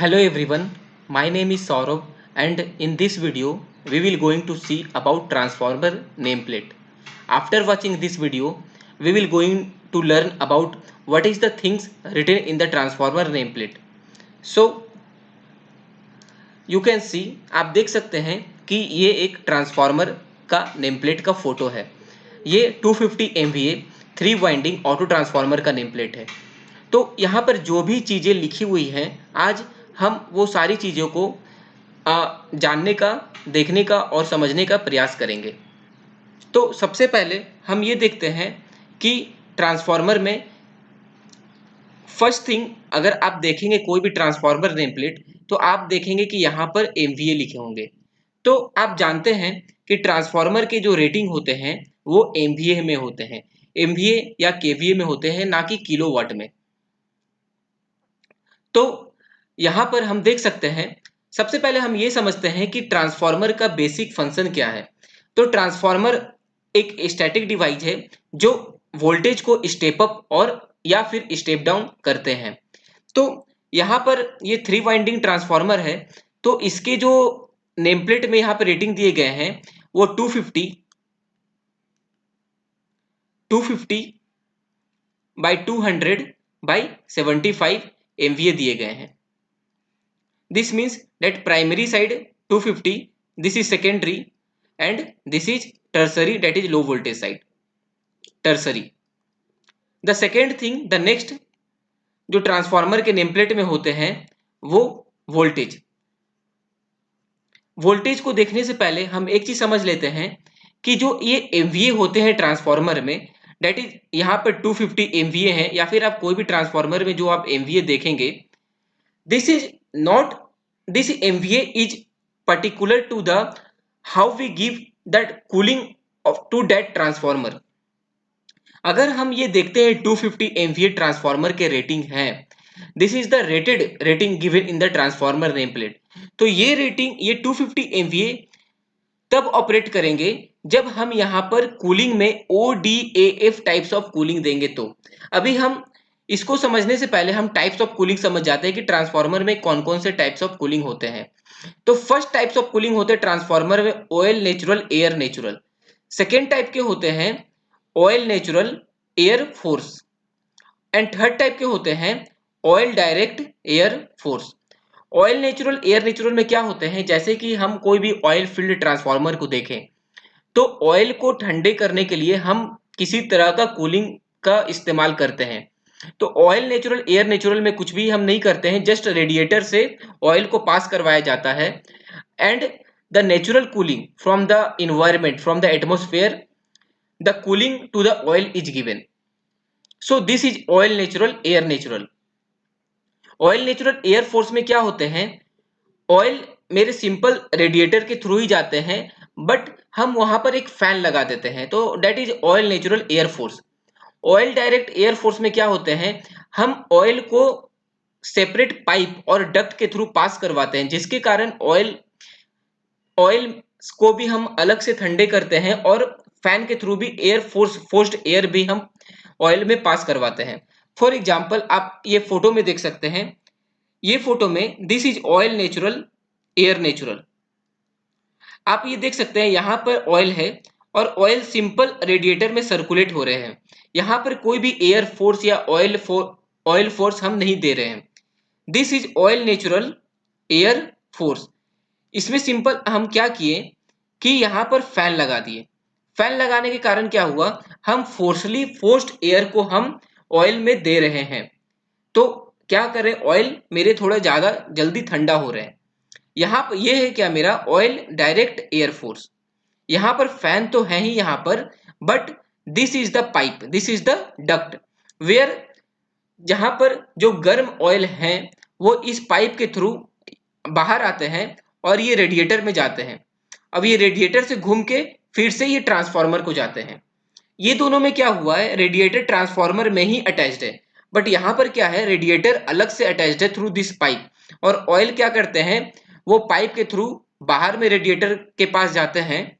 Hello everyone, my name is Saurabh and in this video we will going to see about transformer nameplate. After watching this video, we will going to learn about what is the things written in the transformer nameplate. So you can see आप देख सकते हैं कि ये एक transformer का nameplate का photo है। ये 250 MVA 3 वाइंडिंग ऑटो ट्रांसफार्मर का नेमप्लेट है। तो यहाँ पर जो भी चीज़ें लिखी हुई हैं आज हम वो सारी चीज़ों को जानने का, देखने का और समझने का प्रयास करेंगे। तो सबसे पहले हम ये देखते हैं कि ट्रांसफार्मर में फर्स्ट थिंग अगर आप देखेंगे कोई भी ट्रांसफार्मर नेमप्लेट तो आप देखेंगे कि यहाँ पर MVA लिखे होंगे। तो आप जानते हैं कि ट्रांसफार्मर के जो रेटिंग होते हैं वो MVA में होते हैं, MVA या KVA में होते हैं, ना कि किलोवाट में। तो यहाँ पर हम देख सकते हैं, सबसे पहले हम ये समझते हैं कि ट्रांसफार्मर का बेसिक फंक्शन क्या है। तो ट्रांसफार्मर एक स्टैटिक डिवाइस है जो वोल्टेज को स्टेप अप और या फिर स्टेप डाउन करते हैं। तो यहाँ पर ये 3 वाइंडिंग ट्रांसफार्मर है, तो इसके जो नेमप्लेट में यहाँ पर रेटिंग दिए गए हैं वो 250 बाई 200 बाई 75 MVA दिए गए हैं। This means that primary side 250, this is secondary and this is tertiary, that is low voltage side, tertiary. The second thing, the next जो ट्रांसफार्मर के नेमप्लेट में होते हैं वो वोल्टेज। वोल्टेज को देखने से पहले हम एक चीज समझ लेते हैं कि जो ये MVA होते हैं ट्रांसफार्मर में, डेट इज यहाँ पर 250 MVA है, या फिर आप कोई भी ट्रांसफार्मर में जो आप MVA देखेंगे, this is not, this MVA is particular to the how we give that cooling of to that transformer. अगर हम ये देखते हैं 250 MVA ट्रांसफार्मर के रेटिंग है, this is the rated rating given in the transformer name plate. तो ये rating, ये 250 MVA तब ऑपरेट करेंगे जब हम यहाँ पर कूलिंग में ODAF टाइप्स ऑफ कूलिंग देंगे। तो अभी हम इसको समझने से पहले हम टाइप्स ऑफ कूलिंग समझ जाते हैं कि ट्रांसफार्मर में कौन कौन से टाइप्स ऑफ कूलिंग होते हैं। तो फर्स्ट टाइप्स ऑफ कूलिंग होते हैं ट्रांसफार्मर में oil natural, air natural. Second type के होते हैं oil natural, air force. And third type के होते हैं oil direct, air force. Oil natural, air natural में क्या होते हैं, जैसे कि हम कोई भी ऑयल फील्ड ट्रांसफार्मर को देखें तो ऑयल को ठंडे करने के लिए हम किसी तरह का कूलिंग का इस्तेमाल करते हैं। तो ऑयल नेचुरल, एयर नेचुरल में कुछ भी हम नहीं करते हैं, जस्ट रेडिएटर से ऑयल को पास करवाया जाता है and the natural cooling from the environment, from the atmosphere, the cooling to the oil is given. So this is oil natural, air natural. Oil natural, air force में क्या होते हैं, oil मेरे सिंपल रेडिएटर के through ही जाते हैं, but हम वहां पर एक फैन लगा देते हैं, तो that is oil natural, air force. Oil direct, air force में क्या होते हैं, हम ऑयल को सेपरेट पाइप और डक्ट के थ्रू पास करवाते हैं, जिसके कारण ऑयल ऑयल को भी हम अलग से ठंडे करते हैं और फैन के थ्रू भी एयर फोर्स, फोर्स्ड एयर भी हम ऑयल में पास करवाते हैं। फॉर एग्जाम्पल आप ये फोटो में देख सकते हैं, ये फोटो में this is oil natural, air natural. आप ये देख सकते हैं यहाँ पर ऑयल है और ऑयल सिंपल रेडिएटर में सर्कुलेट हो रहे हैं। यहाँ पर कोई भी एयर फोर्स या ऑयल फोर्स हम नहीं दे रहे हैं। This is oil natural, air force. इसमें सिंपल हम क्या किए कि यहाँ पर फैन लगा दिए। फैन लगाने के कारण क्या हुआ, हम फोर्सली फोर्स्ड एयर को हम ऑयल में दे रहे हैं। तो क्या करें, ऑयल मेरे थोड़ा ज्यादा जल्दी ठंडा हो रहे हैं। यहाँ पर ये है क्या, मेरा ऑयल डायरेक्ट, एयर फोर्स। यहाँ पर फैन तो है ही यहाँ पर, but this is the pipe, this is the duct where, जहां पर जो गर्म ऑयल है वो इस पाइप के थ्रू बाहर आते हैं और ये रेडिएटर में जाते हैं। अब ये रेडिएटर से घूम के फिर से ये ट्रांसफार्मर को जाते हैं। ये दोनों में क्या हुआ है, रेडिएटर ट्रांसफार्मर में ही अटैच्ड है, बट यहाँ पर क्या है, रेडिएटर अलग से अटैच्ड है थ्रू दिस पाइप, और ऑयल क्या करते हैं, वो पाइप के थ्रू बाहर में रेडिएटर के पास जाते हैं,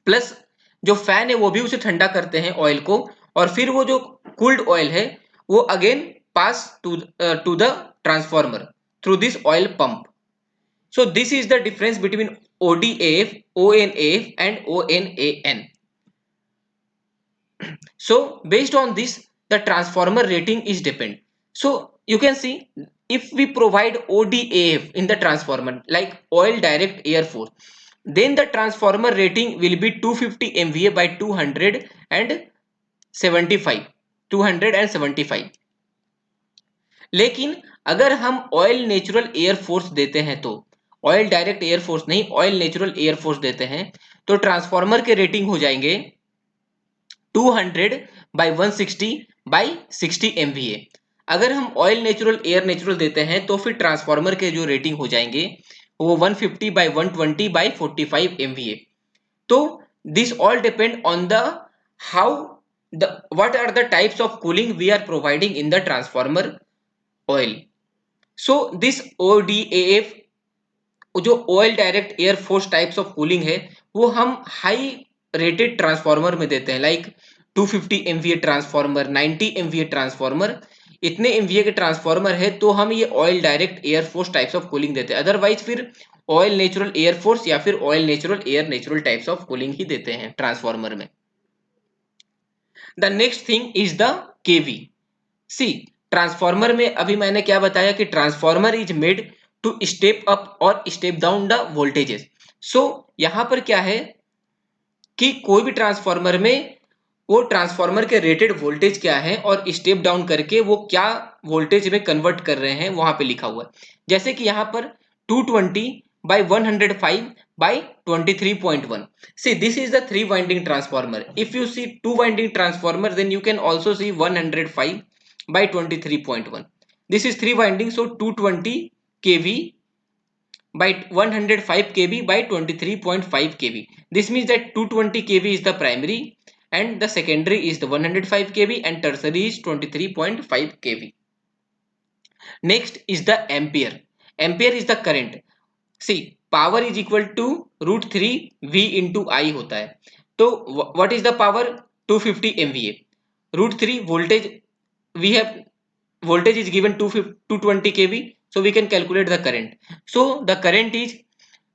प्लस जो फैन है वो भी उसे ठंडा करते हैं ऑयल को, और फिर वो जो कूल्ड ऑयल है वो again pass to the transformer. through this oil pump. So this is the difference between ODAF, ONAF and ONAN. So based on this, the transformer rating is depend. So you can see, if we provide ODAF in the transformer like oil direct air force, then the transformer rating will be 250 MVA by 275. लेकिन अगर हम oil natural air force देते हैं, तो oil direct air force नहीं, oil natural air force देते हैं, तो ट्रांसफार्मर के रेटिंग हो जाएंगे 200 बाई 160 बाई 60 MVA। अगर हम ऑयल नेचुरल एयर नेचुरल देते हैं तो फिर ट्रांसफार्मर के जो रेटिंग हो जाएंगे वो 150 बाई 120 बाई 45 MVA। तो this all depend on the how the what are the types of cooling we are providing in the transformer oil. So this ODAF जो oil direct air force types of cooling है, वो हम high rated transformer में देते हैं, like 250 MVA transformer, 90 MVA transformer. इतने MVA के transformer है तो हम ये oil direct air force types of cooling देते हैं, अदरवाइज फिर ऑयल नेचुरल एयर फोर्स या फिर oil natural air natural types of cooling ही देते हैं ट्रांसफार्मर में। The next thing is the kV. See, transformer में अभी मैंने क्या बताया कि transformer is made to step up और step down the voltages. So यहां पर क्या है कि कोई भी ट्रांसफार्मर में वो ट्रांसफार्मर के रेटेड वोल्टेज क्या है और स्टेप डाउन करके वो क्या वोल्टेज में कन्वर्ट कर रहे हैं वहां पे लिखा हुआ है। जैसे कि यहाँ पर 220 by 105 by 23.1। See, this is the 3 winding transformer. If you see 2 winding transformer, then you can also see 105 by 23.1. This is 3 winding, so 220 kV by 105 kV by 23.5 kV. This means that 220 kV is the primary and the secondary is the 105 kV and tertiary is 23.5 kV. Next is the ampere. Ampere is the current. See, power is equal to √3 V into I होता है। तो what is the power? 250 MVA. √3 voltage, we have voltage is given 220 kV, so we can calculate the current. So the current is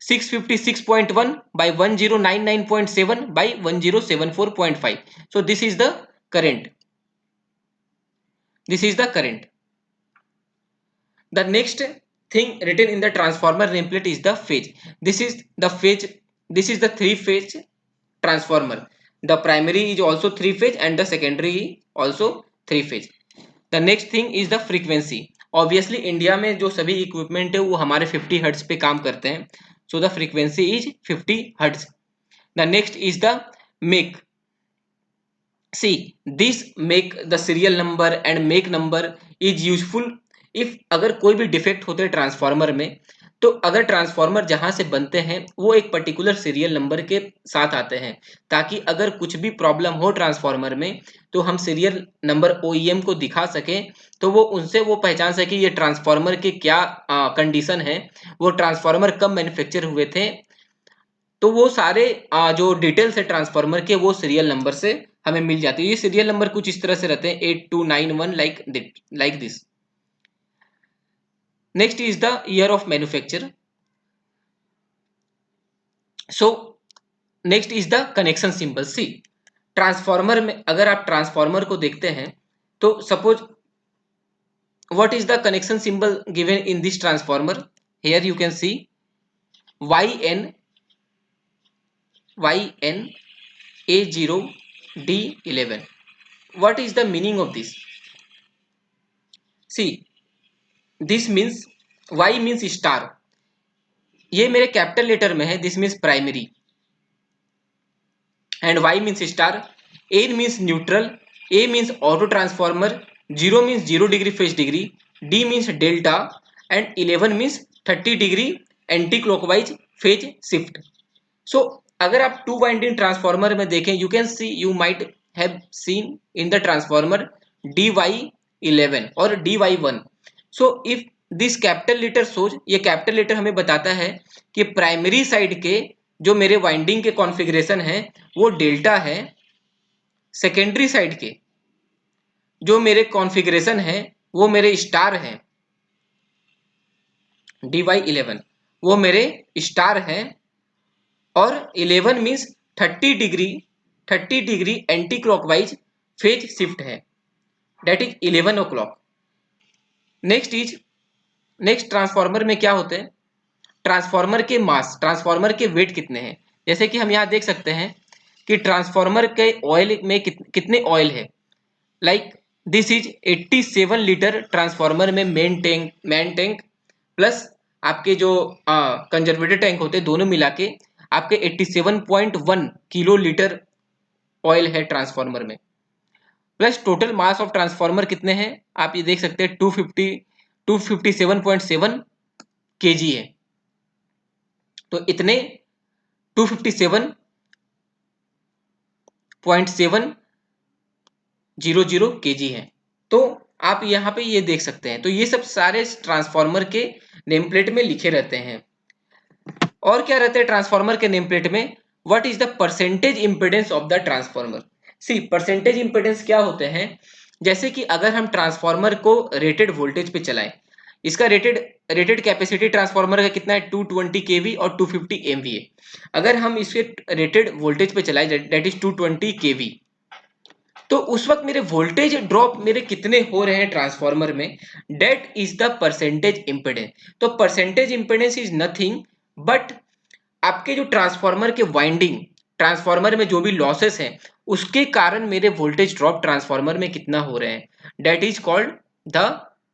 656.1 by 1099.7 by 1074.5. So this is the current. This is the current. The next thing written in the transformer nameplate is the phase. This is the phase. This is the 3-phase transformer. The primary is also 3-phase and the secondary is also 3-phase. The next thing is the frequency. Obviously India में जो सभी equipment है वो हमारे 50 hertz पे काम करते हैं, so the frequency is 50 hertz. The next is the make. See, this make, the serial number and make number is useful if अगर कोई भी डिफेक्ट होते हैं ट्रांसफार्मर में, तो अगर ट्रांसफार्मर जहां से बनते हैं वो एक पर्टिकुलर सीरियल नंबर के साथ आते हैं, ताकि अगर कुछ भी प्रॉब्लम हो ट्रांसफार्मर में तो हम सीरियल नंबर OEM को दिखा सकें, तो वो उनसे वो पहचान सके ये ट्रांसफार्मर के क्या कंडीशन है, वो ट्रांसफार्मर कब मैन्युफैक्चर हुए थे, तो वो सारे जो डिटेल्स है ट्रांसफार्मर के वो सीरियल नंबर से हमें मिल जाती है। ये सीरियल नंबर कुछ इस तरह से रहते हैं 8291 like this. Next is the year of manufacture. So next is the connection symbol. See, transformer में अगर आप ट्रांसफार्मर को देखते हैं तो suppose what is the connection symbol given in this transformer, here you can see YN A0 D11. What is the meaning of this? See, this means Y means star, ये मेरे capital letter में है, this means primary, and Y means star, N means neutral, A means auto transformer, 0 means 0 degree phase degree, D means delta and 11 means 30 degree anti clockwise phase shift. So अगर आप 2 winding transformer में देखें, you can see, you might have seen in the transformer DY11 और DY1। So if this capital letter सोज, ये capital letter हमें बताता है कि प्राइमरी साइड के जो मेरे वाइंडिंग के कॉन्फ़िगरेशन है वो डेल्टा है, सेकेंडरी साइड के जो मेरे कॉन्फ़िगरेशन है वो मेरे स्टार हैं। dy11 वो मेरे स्टार है, और 11 means 30 degree anti clockwise phase shift है, that is 11 o'clock. Next transformer में क्या होते हैं, ट्रांसफार्मर के मास, ट्रांसफार्मर के वेट कितने हैं। जैसे कि हम यहाँ देख सकते हैं कि ट्रांसफार्मर के ऑयल में कितने ऑयल है। Like this is 87 litre transformer में मेन टैंक प्लस आपके जो कंजर्वेटर टैंक होते हैं, दोनों मिला के आपके 87.1 किलो लीटर ऑयल है ट्रांसफार्मर में, plus total mass of transformer कितने हैं आप ये देख सकते हैं 257.7 केजी है। तो इतने 257.700 केजी है। तो आप यहाँ पे ये देख सकते हैं, तो ये सब सारे ट्रांसफार्मर के नेम प्लेट में लिखे रहते हैं। और क्या रहते हैं ट्रांसफार्मर के नेम प्लेट में, what is the percentage impedance of the transformer. See percentage impedance क्या होते हैं, जैसे कि अगर हम ट्रांसफार्मर को रेटेड वोल्टेज पे चलाएं, इसका रेटेड कैपेसिटी ट्रांसफार्मर का कितना है 220 केवी और 250 एमवीए। अगर हम इसे रेटेड वोल्टेज पे चलाएं दैट इज 220 केवी, तो उस वक्त मेरे वोल्टेज ड्रॉप मेरे कितने हो रहे हैं ट्रांसफार्मर में, that is the percentage impedance. तो percentage impedance is nothing but आपके जो ट्रांसफार्मर के वाइंडिंग, ट्रांसफार्मर में जो भी लॉसेस हैं उसके कारण मेरे वोल्टेज ड्रॉप ट्रांसफार्मर में कितना हो रहे हैं, that is called the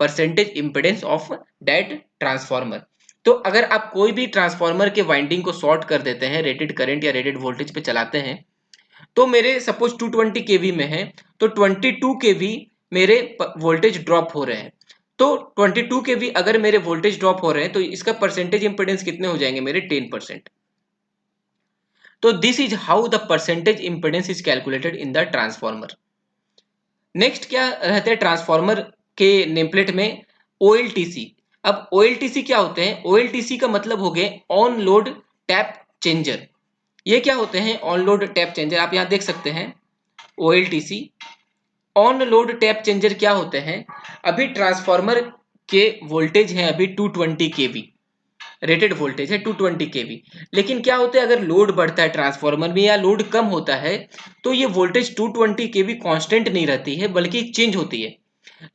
percentage impedance of that transformer. तो अगर आप कोई भी ट्रांसफार्मर के वाइंडिंग को शॉर्ट कर देते हैं, रेटेड करंट या रेटेड वोल्टेज पे चलाते हैं, तो मेरे सपोज 220 केवी में है तो 22 केवी मेरे वोल्टेज ड्रॉप हो रहे हैं। तो 22 केवी अगर मेरे वोल्टेज ड्रॉप हो रहे हैं तो इसका परसेंटेज इंपेडेंस कितने हो जाएंगे मेरे 10%। तो this is how the percentage impedance is calculated in the transformer. Next क्या रहते हैं ट्रांसफार्मर के नेमप्लेट में, OLTC। अब OLTC क्या होते हैं, OLTC का मतलब हो गए ऑन लोड टैप चेंजर। ये क्या होते हैं ऑन लोड टैप चेंजर, आप यहाँ देख सकते हैं OLTC on load tap changer क्या होते हैं। अभी ट्रांसफार्मर के वोल्टेज है अभी 220 केवी, रेटेड वोल्टेज है 220 केवी, लेकिन क्या होता है अगर लोड बढ़ता है ट्रांसफार्मर में या लोड कम होता है तो ये वोल्टेज 220 केवी कांस्टेंट नहीं रहती है बल्कि चेंज होती है।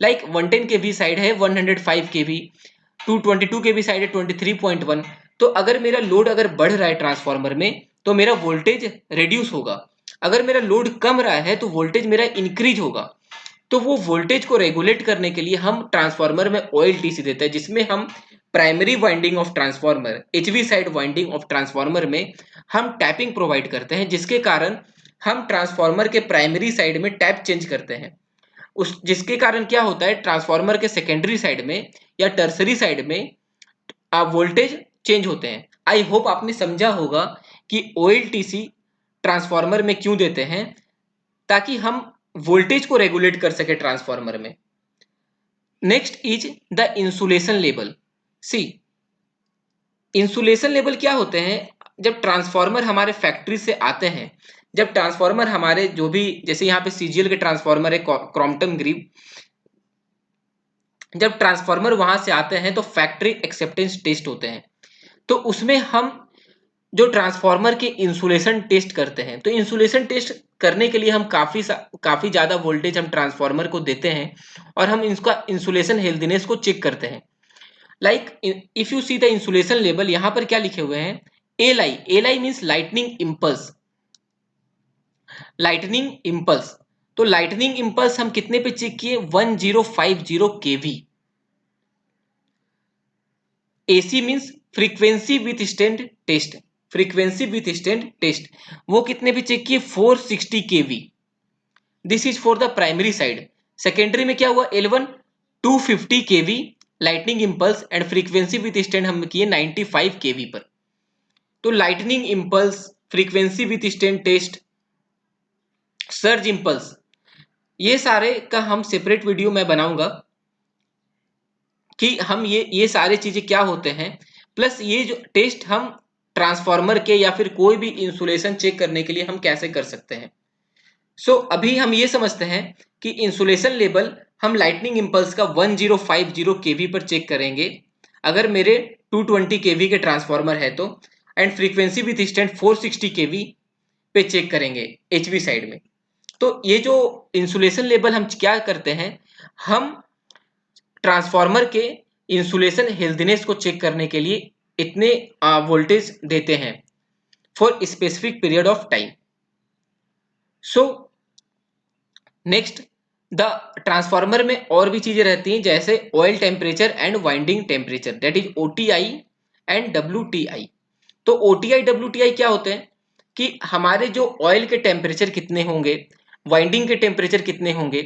लाइक 110 केवी साइड है 105 केवी, 222 केवी साइड है 23.1। तो अगर मेरा लोड अगर बढ़ रहा है ट्रांसफार्मर में तो मेरा वोल्टेज रिड्यूस होगा, अगर मेरा लोड कम रहा है तो वोल्टेज मेरा इंक्रीज होगा। तो वो वोल्टेज को रेगुलेट करने के लिए हम ट्रांसफार्मर में OLTC देते हैं, जिसमें हम primary winding of transformer, HV side winding of transformer में हम टैपिंग प्रोवाइड करते हैं, जिसके कारण हम ट्रांसफार्मर के प्राइमरी साइड में टैप चेंज करते हैं। उस जिसके कारण क्या होता है ट्रांसफार्मर के सेकेंडरी साइड में या टर्सरी साइड में वोल्टेज चेंज होते हैं। आई होप आपने समझा होगा कि OLTC ट्रांसफार्मर में क्यों देते हैं, ताकि हम वोल्टेज को रेगुलेट कर सके ट्रांसफार्मर में। Next is the insulation level. See insulation level क्या होते हैं, जब ट्रांसफार्मर हमारे फैक्ट्री से आते हैं, जब ट्रांसफार्मर हमारे जो भी जैसे यहाँ पे CGL के ट्रांसफार्मर है क्रॉम्पटन ग्रीव, जब ट्रांसफार्मर वहां से आते हैं तो फैक्ट्री एक्सेप्टेंस टेस्ट होते हैं। तो उसमें हम जो ट्रांसफार्मर के इंसुलेशन टेस्ट करते हैं, तो इंसुलेशन टेस्ट करने के लिए हम काफी ज्यादा वोल्टेज हम ट्रांसफार्मर को देते हैं और हम इसका इंसुलेशन हेल्दीनेस को चेक करते हैं। Like if you see the insulation level, यहां पर क्या लिखे हुए हैं LI means lightning impulse, lightning impulse. तो लाइटनिंग इम्पल्स हम कितने पे चेक किए 1050 kV. AC means frequency withstand test, frequency withstand test वो कितने पे चेक किए 460 kV. This is for the primary side. Secondary में क्या हुआ L1 250 kV lightning impulse and frequency withstand हम किए 95 केवी पर। तो lightning impulse, frequency withstand test, surge impulse, ये सारे का हम सेपरेट वीडियो में बनाऊंगा कि हम ये सारे चीजें क्या होते हैं, प्लस ये जो टेस्ट हम ट्रांसफार्मर के या फिर कोई भी इंसुलेशन चेक करने के लिए हम कैसे कर सकते हैं। सो अभी हम ये समझते हैं कि इंसुलेशन लेवल हम लाइटनिंग इंपल्स का 1050 केवी पर चेक करेंगे अगर मेरे 220 kV के ट्रांसफॉर्मर है तो, and frequency with stand 460 kV पे चेक करेंगे HV साइड में। तो ये जो इंसुलेशन लेवल हम क्या करते हैं, हम ट्रांसफॉर्मर के इंसुलेशन हेल्थनेस को चेक करने के लिए इतने वोल्टेज देते हैं for specific period of time. So next, the transformer में और भी चीजें रहती हैं जैसे oil temperature and winding temperature, that is OTI and WTI। तो OTI WTI क्या होते हैं कि हमारे जो ऑयल के टेम्परेचर कितने होंगे, वाइंडिंग के टेम्परेचर कितने होंगे,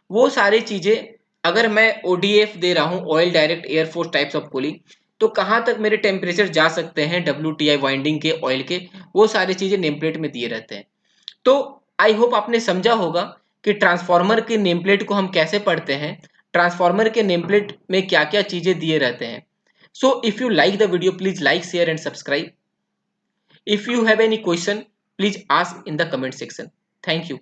वो सारी चीजें अगर मैं ODF दे रहा हूँ, oil direct air force types of cooling, तो कहाँ तक मेरे टेम्परेचर जा सकते हैं WTI वाइंडिंग के, ऑयल के, वो सारी चीजें नेम प्लेट में दिए रहते हैं। तो आई होप आपने समझा होगा कि ट्रांसफार्मर के नेम प्लेट को हम कैसे पढ़ते हैं, ट्रांसफार्मर के नेम प्लेट में क्या क्या चीजें दिए रहते हैं। So if you like the video please like, share and subscribe. If you have any question, please ask in the comment section. Thank you.